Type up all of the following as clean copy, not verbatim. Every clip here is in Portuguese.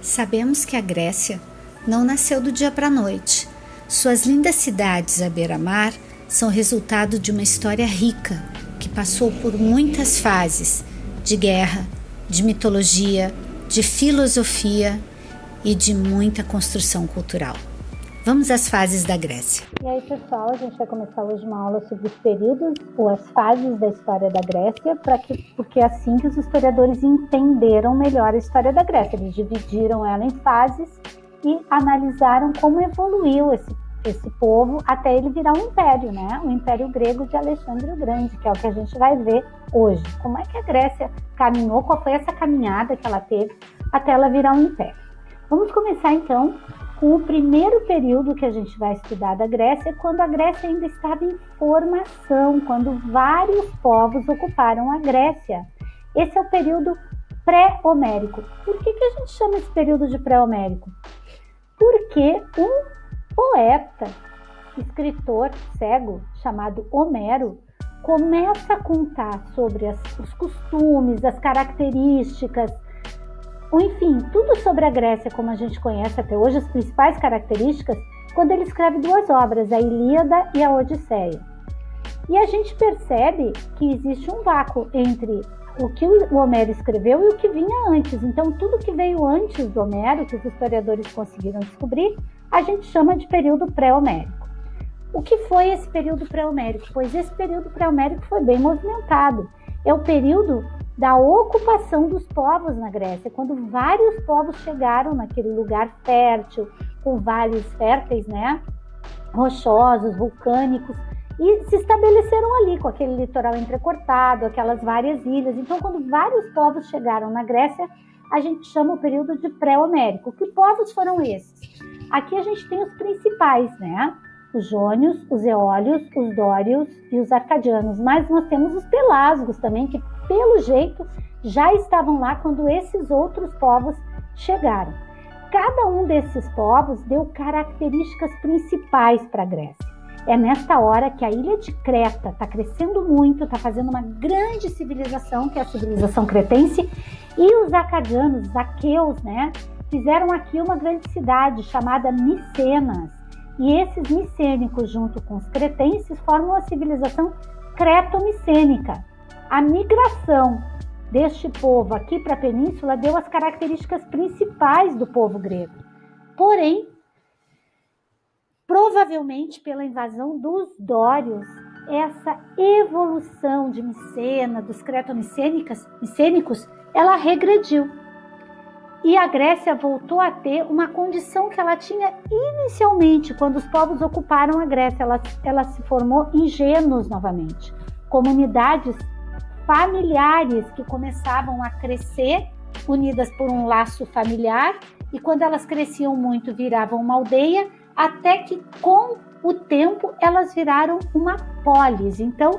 Sabemos que a Grécia não nasceu do dia para a noite. Suas lindas cidades à beira-mar são resultado de uma história rica que passou por muitas fases de guerra, de mitologia, de filosofia e de muita construção cultural. Vamos às fases da Grécia. E aí, pessoal, a gente vai começar hoje uma aula sobre os períodos ou as fases da história da Grécia, porque é assim que os historiadores entenderam melhor a história da Grécia. Eles dividiram ela em fases e analisaram como evoluiu esse povo até ele virar um império, né? O Império Grego de Alexandre o Grande, que é o que a gente vai ver hoje. Como é que a Grécia caminhou, qual foi essa caminhada que ela teve até ela virar um império. Vamos começar, então, com o primeiro período que a gente vai estudar da Grécia, quando a Grécia ainda estava em formação, quando vários povos ocuparam a Grécia. Esse é o período pré-homérico. Por que a gente chama esse período de pré-homérico? Porque um poeta, escritor cego, chamado Homero, começa a contar sobre os costumes, as características, enfim, tudo sobre a Grécia como a gente conhece até hoje, as principais características, quando ele escreve duas obras, a Ilíada e a Odisseia. E a gente percebe que existe um vácuo entre o que o Homero escreveu e o que vinha antes. Então, tudo que veio antes do Homero, que os historiadores conseguiram descobrir, a gente chama de período pré-homérico. O que foi esse período pré-homérico? Pois esse período pré-homérico foi bem movimentado. É o período da ocupação dos povos na Grécia, quando vários povos chegaram naquele lugar fértil, com vales férteis, né, rochosos, vulcânicos, e se estabeleceram ali, com aquele litoral entrecortado, aquelas várias ilhas. Então, quando vários povos chegaram na Grécia, a gente chama o período de pré-homérico. Que povos foram esses? Aqui a gente tem os principais, né? Os jônios, os eólios, os dórios e os arcadianos, mas nós temos os pelasgos também, que pelo jeito já estavam lá quando esses outros povos chegaram. Cada um desses povos deu características principais para a Grécia. É nesta hora que a ilha de Creta está crescendo muito, está fazendo uma grande civilização, que é a civilização cretense, e os acadianos, os aqueus, né, fizeram aqui uma grande cidade chamada Micenas. E esses micênicos, junto com os cretenses, formam a civilização creto-micênica. A migração deste povo aqui para a península deu as características principais do povo grego. Porém, provavelmente pela invasão dos dórios, essa evolução de Micena, dos creto-micênicos, ela regrediu. E a Grécia voltou a ter uma condição que ela tinha inicialmente, quando os povos ocuparam a Grécia. Ela se formou em gênos novamente, comunidades familiares que começavam a crescer, unidas por um laço familiar, e quando elas cresciam muito, viravam uma aldeia, até que com o tempo elas viraram uma polis. Então,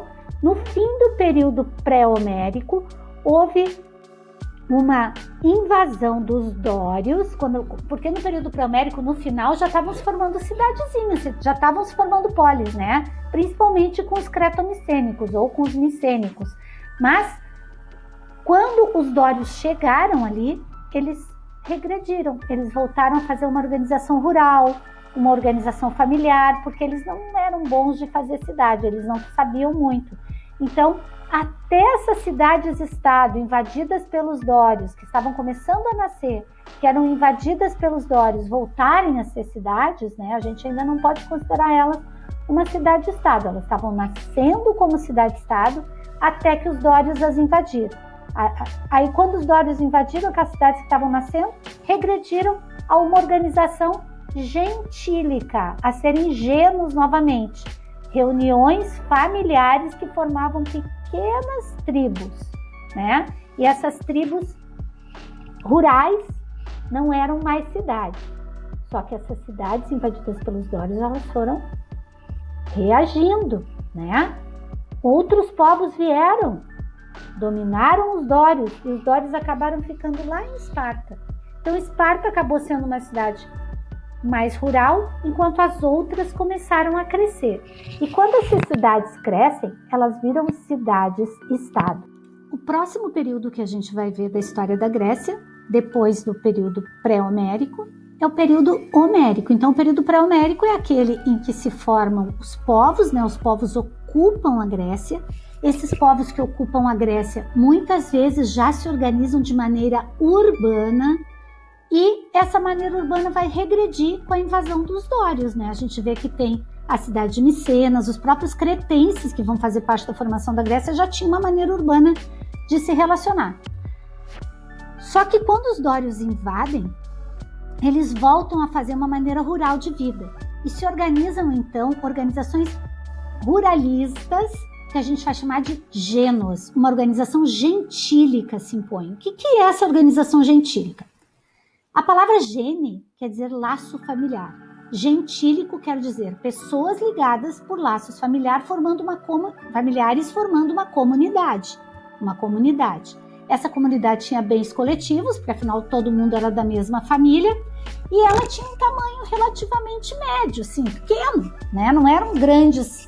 no fim do período pré-homérico, houve uma invasão dos dórios, porque no período pré-homérico, no final, já estavam se formando cidadezinhas, já estavam se formando polis, né? Principalmente com os cretomicênicos ou com os micênicos. Mas, quando os dórios chegaram ali, eles regrediram, eles voltaram a fazer uma organização rural, uma organização familiar, porque eles não eram bons de fazer cidade, eles não sabiam muito. Então, até essas cidades-estado invadidas pelos dórios, que estavam começando a nascer, que eram invadidas pelos dórios, voltarem a ser cidades, né? A gente ainda não pode considerar elas uma cidade-estado. Elas estavam nascendo como cidade-estado até que os dórios as invadiram. Aí, quando os dórios invadiram aquelas cidades que estavam nascendo, regrediram a uma organização gentílica, a serem gênos novamente. Reuniões familiares que formavam pequenas tribos, né? E essas tribos rurais não eram mais cidades. Só que essas cidades invadidas pelos dórios, elas foram reagindo, né? Outros povos vieram, dominaram os dórios, e os dórios acabaram ficando lá em Esparta. Então, Esparta acabou sendo uma cidade mais rural, enquanto as outras começaram a crescer. E quando essas cidades crescem, elas viram cidades-estado. o próximo período que a gente vai ver da história da Grécia, depois do período pré-homérico, é o período homérico. Então, o período pré-homérico é aquele em que se formam os povos, né? Os povos ocupam a Grécia. Esses povos que ocupam a Grécia muitas vezes já se organizam de maneira urbana, e essa maneira urbana vai regredir com a invasão dos dórios, né? A gente vê que tem a cidade de Micenas, os próprios cretenses que vão fazer parte da formação da Grécia já tinham uma maneira urbana de se relacionar. Só que quando os dórios invadem, eles voltam a fazer uma maneira rural de vida e se organizam, então, organizações ruralistas, que a gente vai chamar de genos. Uma organização gentílica se impõe. O que é essa organização gentílica? A palavra gene quer dizer laço familiar. Gentílico quer dizer pessoas ligadas por laços familiares formando uma comunidade. Uma comunidade. Essa comunidade tinha bens coletivos, porque afinal todo mundo era da mesma família, e ela tinha um tamanho relativamente médio, assim, pequeno, né? Não eram grandes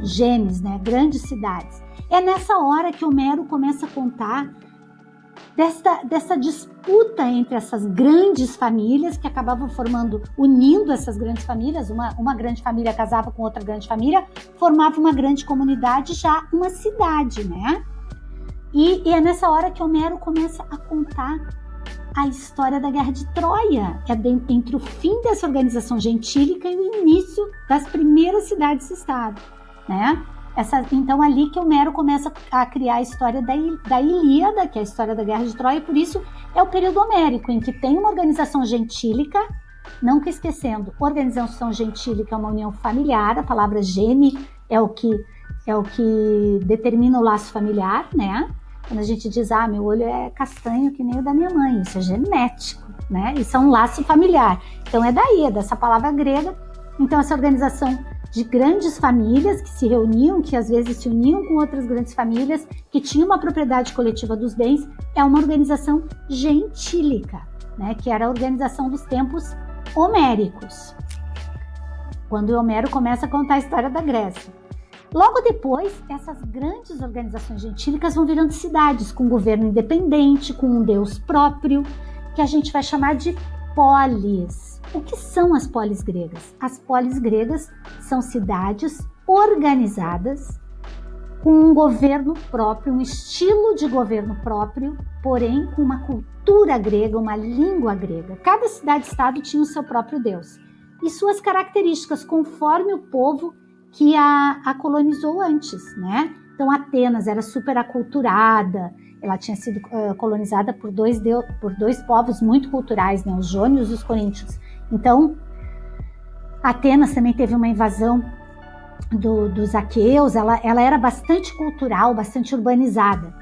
genes, né? Grandes cidades. É nessa hora que Homero começa a contar dessa disputa entre essas grandes famílias que acabavam unindo essas grandes famílias. Uma grande família casava com outra grande família, formava uma grande comunidade, já uma cidade, né? E é nessa hora que Homero começa a contar a história da Guerra de Troia, entre o fim dessa organização gentílica e o início das primeiras cidades-estado, né? Então, ali que Homero começa a criar a história da Ilíada, que é a história da Guerra de Troia, e por isso é o período homérico, em que tem uma organização gentílica, não que esquecendo, organização gentílica é uma união familiar, a palavra gene é o que determina o laço familiar, né? Quando a gente diz, meu olho é castanho que nem o da minha mãe, isso é genético, né? Isso é um laço familiar. Então é daí, é dessa palavra grega. Então essa organização de grandes famílias que se reuniam, que às vezes se uniam com outras grandes famílias, que tinham uma propriedade coletiva dos bens, é uma organização gentílica, né? Que era a organização dos tempos homéricos. Quando Homero começa a contar a história da Grécia. Logo depois, essas grandes organizações gentílicas vão virando cidades com governo independente, com um deus próprio, que a gente vai chamar de polis. O que são as polis gregas? As polis gregas são cidades organizadas com um governo próprio, um estilo de governo próprio, porém com uma cultura grega, uma língua grega. Cada cidade-estado tinha o seu próprio deus e suas características conforme o povo que a colonizou antes, né? Então, Atenas era super aculturada, ela tinha sido colonizada por dois povos muito culturais, né? Os jônios e os coríntios. Então, Atenas também teve uma invasão dos aqueus, ela era bastante cultural, bastante urbanizada.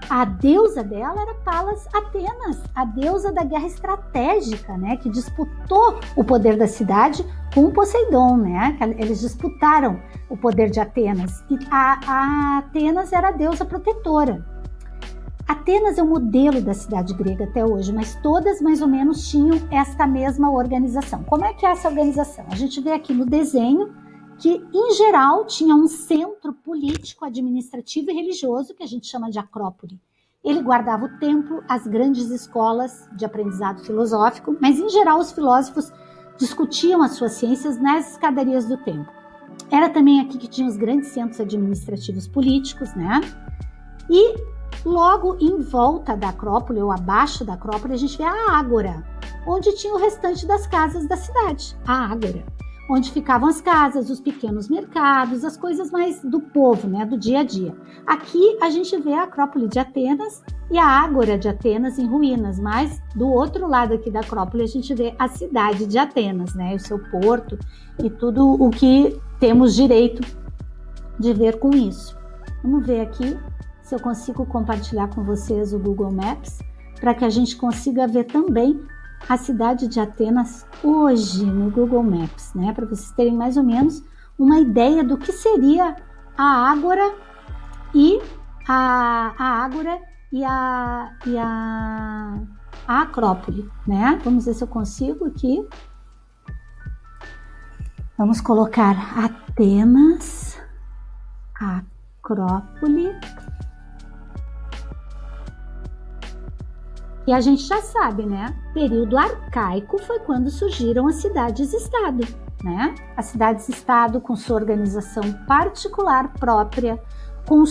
A deusa dela era Palas Atenas, a deusa da guerra estratégica, né? Que disputou o poder da cidade com Poseidon, né? Eles disputaram o poder de Atenas. E a Atenas era a deusa protetora. Atenas é o modelo da cidade grega até hoje, mas todas mais ou menos tinham esta mesma organização. Como é que é essa organização? A gente vê aqui no desenho que, em geral, tinha um centro político, administrativo e religioso, que a gente chama de acrópole. Ele guardava o templo, as grandes escolas de aprendizado filosófico, mas, em geral, os filósofos discutiam as suas ciências nas escadarias do templo. Era também aqui que tinha os grandes centros administrativos políticos, né? E logo em volta da Acrópole, ou abaixo da Acrópole, a gente vê a Ágora, onde tinha o restante das casas da cidade, a Ágora, onde ficavam as casas, os pequenos mercados, as coisas mais do povo, né, do dia a dia. Aqui a gente vê a Acrópole de Atenas e a Ágora de Atenas em ruínas, mas do outro lado aqui da Acrópole a gente vê a cidade de Atenas, né, o seu porto e tudo o que temos direito de ver com isso. Vamos ver aqui se eu consigo compartilhar com vocês o Google Maps, para que a gente consiga ver também a cidade de Atenas hoje no Google Maps, né? Para vocês terem mais ou menos uma ideia do que seria a Ágora e a Acrópole, né? Vamos ver se eu consigo aqui. Vamos colocar Atenas, Acrópole E a gente já sabe, né? Período arcaico foi quando surgiram as cidades-estado, né? As cidades-estado com sua organização particular própria, com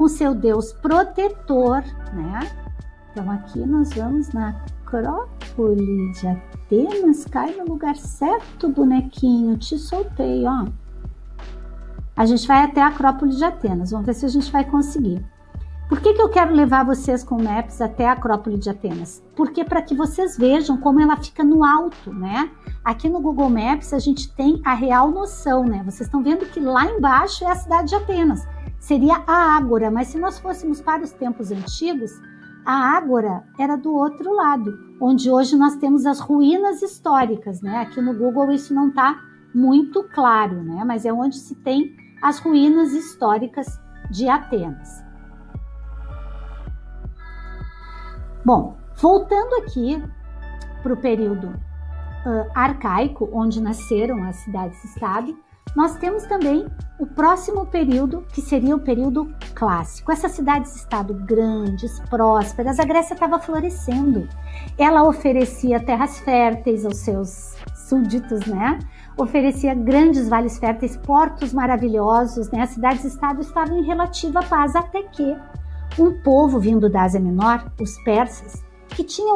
seu Deus protetor, né? Então aqui nós vamos na Acrópole de Atenas. Cai no lugar certo, bonequinho. Te soltei, ó. A gente vai até a Acrópole de Atenas. Vamos ver se a gente vai conseguir. Por que eu quero levar vocês com o Maps até a Acrópole de Atenas? Porque para que vocês vejam como ela fica no alto, né? Aqui no Google Maps a gente tem a real noção, né? Vocês estão vendo que lá embaixo é a cidade de Atenas. Seria a Ágora, mas se nós fôssemos para os tempos antigos, a Ágora era do outro lado, onde hoje nós temos as ruínas históricas, né? Aqui no Google isso não está muito claro, né? Mas é onde se tem as ruínas históricas de Atenas. Bom, voltando aqui para o período arcaico, onde nasceram as cidades-estado, nós temos também o próximo período, que seria o período clássico. Essas cidades-estado grandes, prósperas, a Grécia estava florescendo. Ela oferecia terras férteis aos seus súditos, né? Oferecia grandes vales férteis, portos maravilhosos, né? As cidades-estado estavam em relativa paz, até que um povo vindo da Ásia Menor, os persas,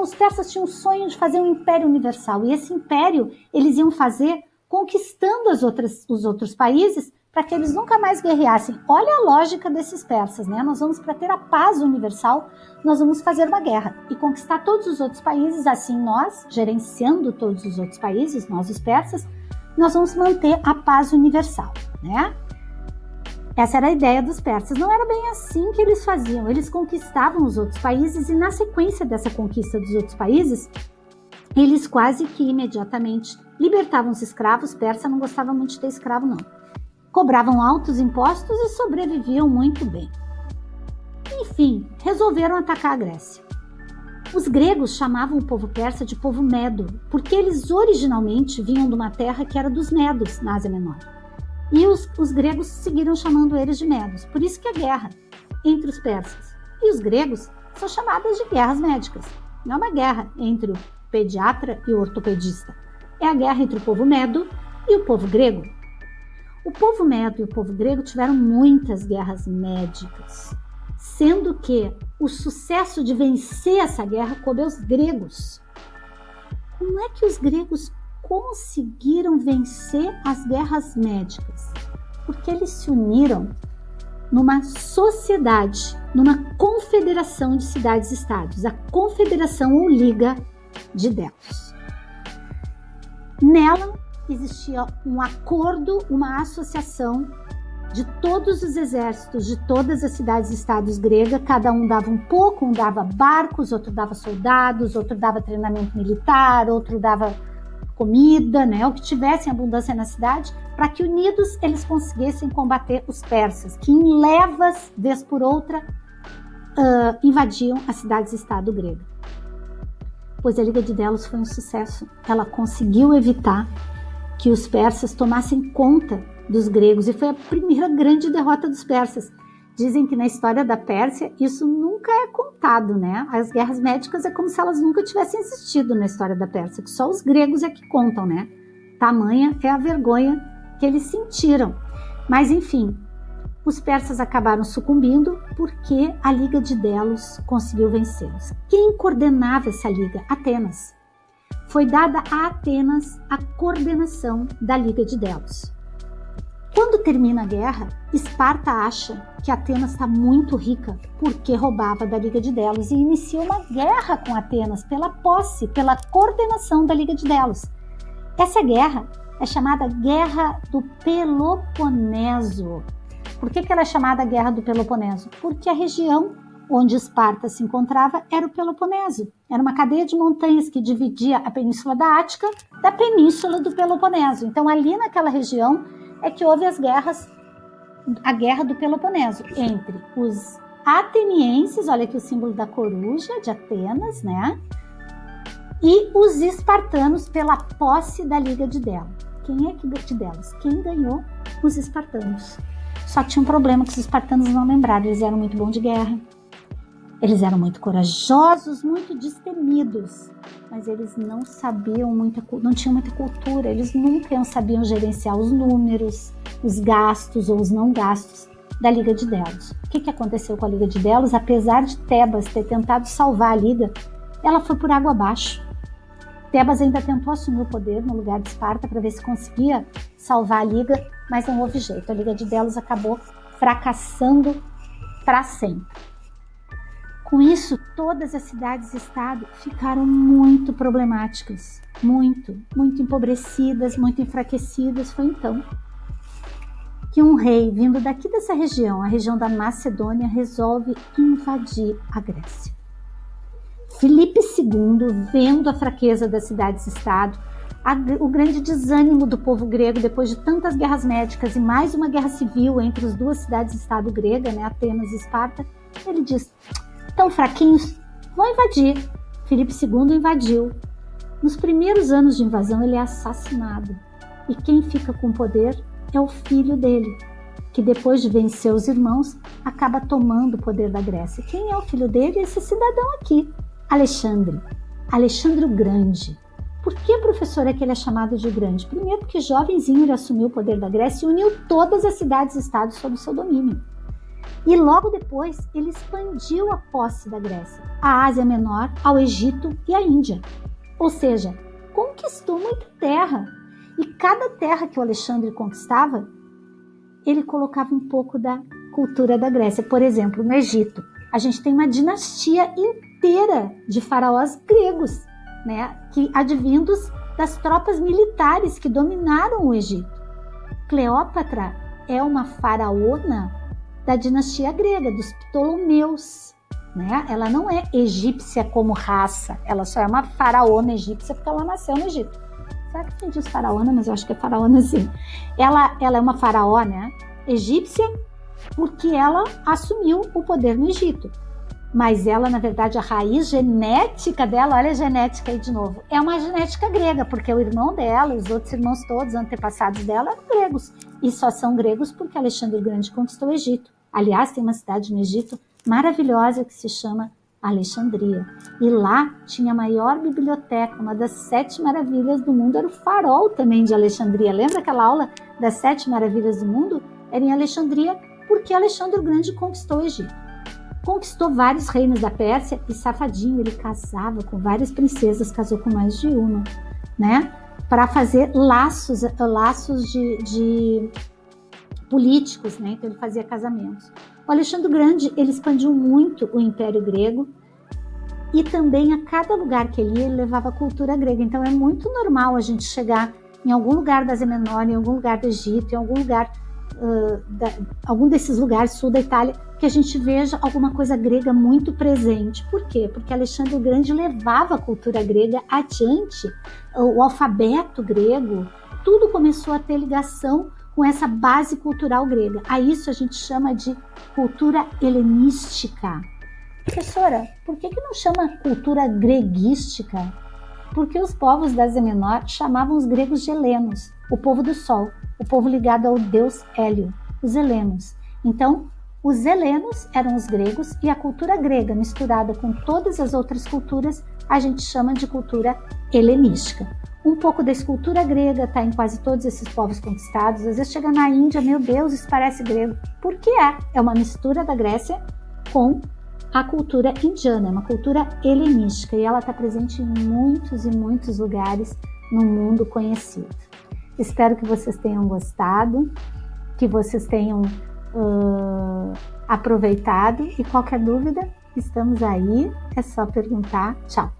os persas tinham o sonho de fazer um império universal, e esse império eles iam fazer conquistando os outros países para que eles nunca mais guerreassem. Olha a lógica desses persas, né? Nós vamos, para ter a paz universal, nós vamos fazer uma guerra e conquistar todos os outros países, assim nós, gerenciando todos os outros países, nós os persas, nós vamos manter a paz universal, né? Essa era a ideia dos persas. Não era bem assim que eles faziam. Eles conquistavam os outros países e, na sequência dessa conquista dos outros países, eles quase que imediatamente libertavam os escravos. Persa não gostava muito de ter escravo, não. Cobravam altos impostos e sobreviviam muito bem. Enfim, resolveram atacar a Grécia. Os gregos chamavam o povo persa de povo medo, porque eles originalmente vinham de uma terra que era dos medos, na Ásia Menor. E os gregos seguiram chamando eles de medos. Por isso que a guerra entre os persas e os gregos são chamadas de guerras médicas. Não é uma guerra entre o pediatra e o ortopedista. É a guerra entre o povo medo e o povo grego. O povo medo e o povo grego tiveram muitas guerras médicas, sendo que o sucesso de vencer essa guerra coube aos gregos. Como é que os gregos conseguiram vencer as guerras médicas? Porque eles se uniram numa sociedade, numa confederação de cidades-estados, a Confederação ou Liga de Delos. Nela existia um acordo, uma associação de todos os exércitos, de todas as cidades-estados gregas. Cada um dava um pouco, um dava barcos, outro dava soldados, outro dava treinamento militar, outro dava comida, né, o que tivesse em abundância na cidade, para que unidos eles conseguissem combater os persas, que em levas, vez por outra, invadiam as cidades-estado grega. Pois a Liga de Delos foi um sucesso. Ela conseguiu evitar que os persas tomassem conta dos gregos, e foi a primeira grande derrota dos persas. Dizem que na história da Pérsia isso nunca é contado, né? As guerras médicas é como se elas nunca tivessem existido na história da Pérsia, que só os gregos é que contam, né? Tamanha é a vergonha que eles sentiram. Mas enfim, os persas acabaram sucumbindo porque a Liga de Delos conseguiu vencê-los. Quem coordenava essa liga? Atenas. Foi dada a Atenas a coordenação da Liga de Delos. Quando termina a guerra, Esparta acha que Atenas está muito rica porque roubava da Liga de Delos e inicia uma guerra com Atenas pela posse, pela coordenação da Liga de Delos. Essa guerra é chamada Guerra do Peloponeso. Por que ela é chamada Guerra do Peloponeso? Porque a região onde Esparta se encontrava era o Peloponeso. Era uma cadeia de montanhas que dividia a Península da Ática da Península do Peloponeso. Então ali naquela região é que houve a Guerra do Peloponeso, entre os atenienses, olha aqui o símbolo da coruja de Atenas, né? E os espartanos pela posse da Liga de Delos. Quem é que de Delos? Quem ganhou? Os espartanos. Só tinha um problema que os espartanos não lembraram, eles eram muito bons de guerra. Eles eram muito corajosos, muito destemidos, mas eles não sabiam não tinham muita cultura, eles nunca sabiam gerenciar os números, os gastos ou os não gastos da Liga de Delos. O que aconteceu com a Liga de Delos? Apesar de Tebas ter tentado salvar a Liga, ela foi por água abaixo. Tebas ainda tentou assumir o poder no lugar de Esparta para ver se conseguia salvar a Liga, mas não houve jeito. A Liga de Delos acabou fracassando para sempre. Com isso, todas as cidades-estado ficaram muito problemáticas, muito empobrecidas, muito enfraquecidas. Foi então que um rei vindo daqui dessa região, a região da Macedônia, resolve invadir a Grécia. Filipe II, vendo a fraqueza das cidades-estado, o grande desânimo do povo grego depois de tantas guerras médicas e mais uma guerra civil entre as duas cidades-estado gregas, Atenas e Esparta, ele diz: tão fraquinhos, vão invadir. Filipe II invadiu. Nos primeiros anos de invasão, ele é assassinado. E quem fica com o poder é o filho dele, que depois de vencer os irmãos, acaba tomando o poder da Grécia. Quem é o filho dele? Esse cidadão aqui, Alexandre o Grande. Por que, professora, que ele é chamado de o Grande? Primeiro porque jovenzinho ele assumiu o poder da Grécia e uniu todas as cidades-estados sob seu domínio. E logo depois ele expandiu a posse da Grécia, à Ásia Menor, ao Egito e à Índia. Ou seja, conquistou muita terra. E cada terra que o Alexandre conquistava, ele colocava um pouco da cultura da Grécia. Por exemplo, no Egito, a gente tem uma dinastia inteira de faraós gregos, que advindos das tropas militares que dominaram o Egito. Cleópatra é uma faraona da dinastia grega, dos Ptolomeus. Ela não é egípcia como raça, ela só é uma faraona egípcia porque ela nasceu no Egito. Será que tem diz faraona? Mas eu acho que é faraona sim. Ela é uma faraó, egípcia, porque ela assumiu o poder no Egito. Mas ela, na verdade, a raiz genética dela, olha a genética aí de novo, é uma genética grega, porque o irmão dela, os outros irmãos todos, antepassados dela, eram gregos. E só são gregos porque Alexandre o Grande conquistou o Egito. Aliás, tem uma cidade no Egito maravilhosa que se chama Alexandria. E lá tinha a maior biblioteca, uma das 7 maravilhas do mundo, era o farol também de Alexandria. Lembra aquela aula das 7 maravilhas do mundo? Era em Alexandria porque Alexandre o Grande conquistou o Egito. Conquistou vários reinos da Pérsia e safadinho, ele casava com várias princesas, casou com mais de uma, para fazer laços de políticos, então ele fazia casamentos. O Alexandre o Grande, ele expandiu muito o Império Grego e também a cada lugar que ele ia, ele levava a cultura grega. Então é muito normal a gente chegar em algum lugar da Ásia Menor, em algum lugar do Egito, em algum lugar, algum desses lugares, sul da Itália, que a gente veja alguma coisa grega muito presente. Por quê? Porque Alexandre o Grande levava a cultura grega adiante, o alfabeto grego, tudo começou a ter ligação com essa base cultural grega. A isso a gente chama de cultura helenística. Professora, por que não chama cultura greguística? Porque os povos da Ásia Menor chamavam os gregos de helenos, o povo do sol, o povo ligado ao deus Hélio, os helenos. Então, os helenos eram os gregos e a cultura grega misturada com todas as outras culturas a gente chama de cultura helenística. Um pouco da escultura grega está em quase todos esses povos conquistados. Às vezes chega na Índia, meu Deus, isso parece grego. Por que é uma mistura da Grécia com a cultura indiana, é uma cultura helenística e ela está presente em muitos e muitos lugares no mundo conhecido. Espero que vocês tenham gostado, que vocês tenham aproveitado e qualquer dúvida, estamos aí, é só perguntar. Tchau!